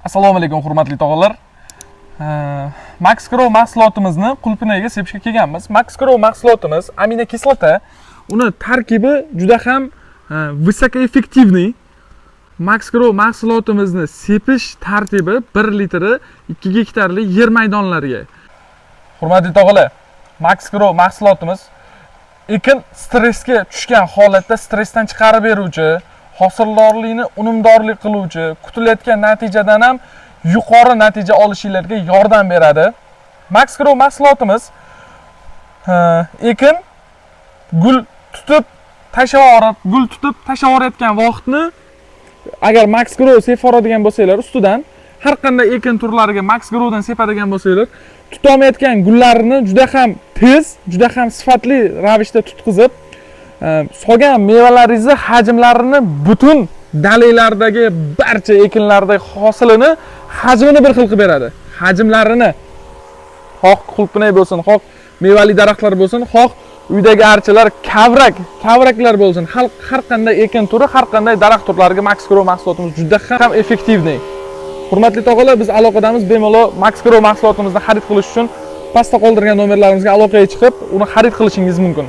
Assalomu alaykum hurmatli tog'alar. Max Grow mahsulotimizni qulpinaga sepishga kelganmiz. Max Grow mahsulotimiz aminokislota, uni tarkibi juda ham visokoeffektivniy. Max Grow mahsulotimizni sepish tartibi 1 litri 2 gektarli yer maydonlariga. Hurmatli tog'alar, Max Grow mahsulotimiz ekin stressga tushgan holatda stressdan chiqarib beruvchi, hosildorlikni unumdorlik qiluvchi, kutilayotgan natijadan ham yuqori natija olishingizga yordam beradi. Max Grow mahsulotimiz ekin gul tutib tashavorayotgan vaqtni agar Max Grow seporadigan bo'lsanglar, ustidan har qanday ekin turlariga Max Growdan sepadigan bo'lsanglar, tutolmayotgan gullarini juda ham tez, juda ham sifatli ravishda tutqizib, solgan mevalaringizni hajmlarini butun dalanglardagi barcha ekinlardagi hosilini hajmini bir xil qilib beradi. Hajmlarini xoh qulpinay bo'lsin, xoh mevali daraxtlar bo'lsin, xoh uydagi archalar, kavraklar bo'lsin, har qanday ekin turi, har qanday daraxt turlariga Max Grow mahsulotimiz juda ham effektivniy. Hurmatli tog'alar, biz aloqadamiz. Bemalol Max Grow mahsulotimizni xarid qilish uchun pastda qoldirgan nomerlarimizga aloqaga chiqib, uni xarid qilishingiz mumkin.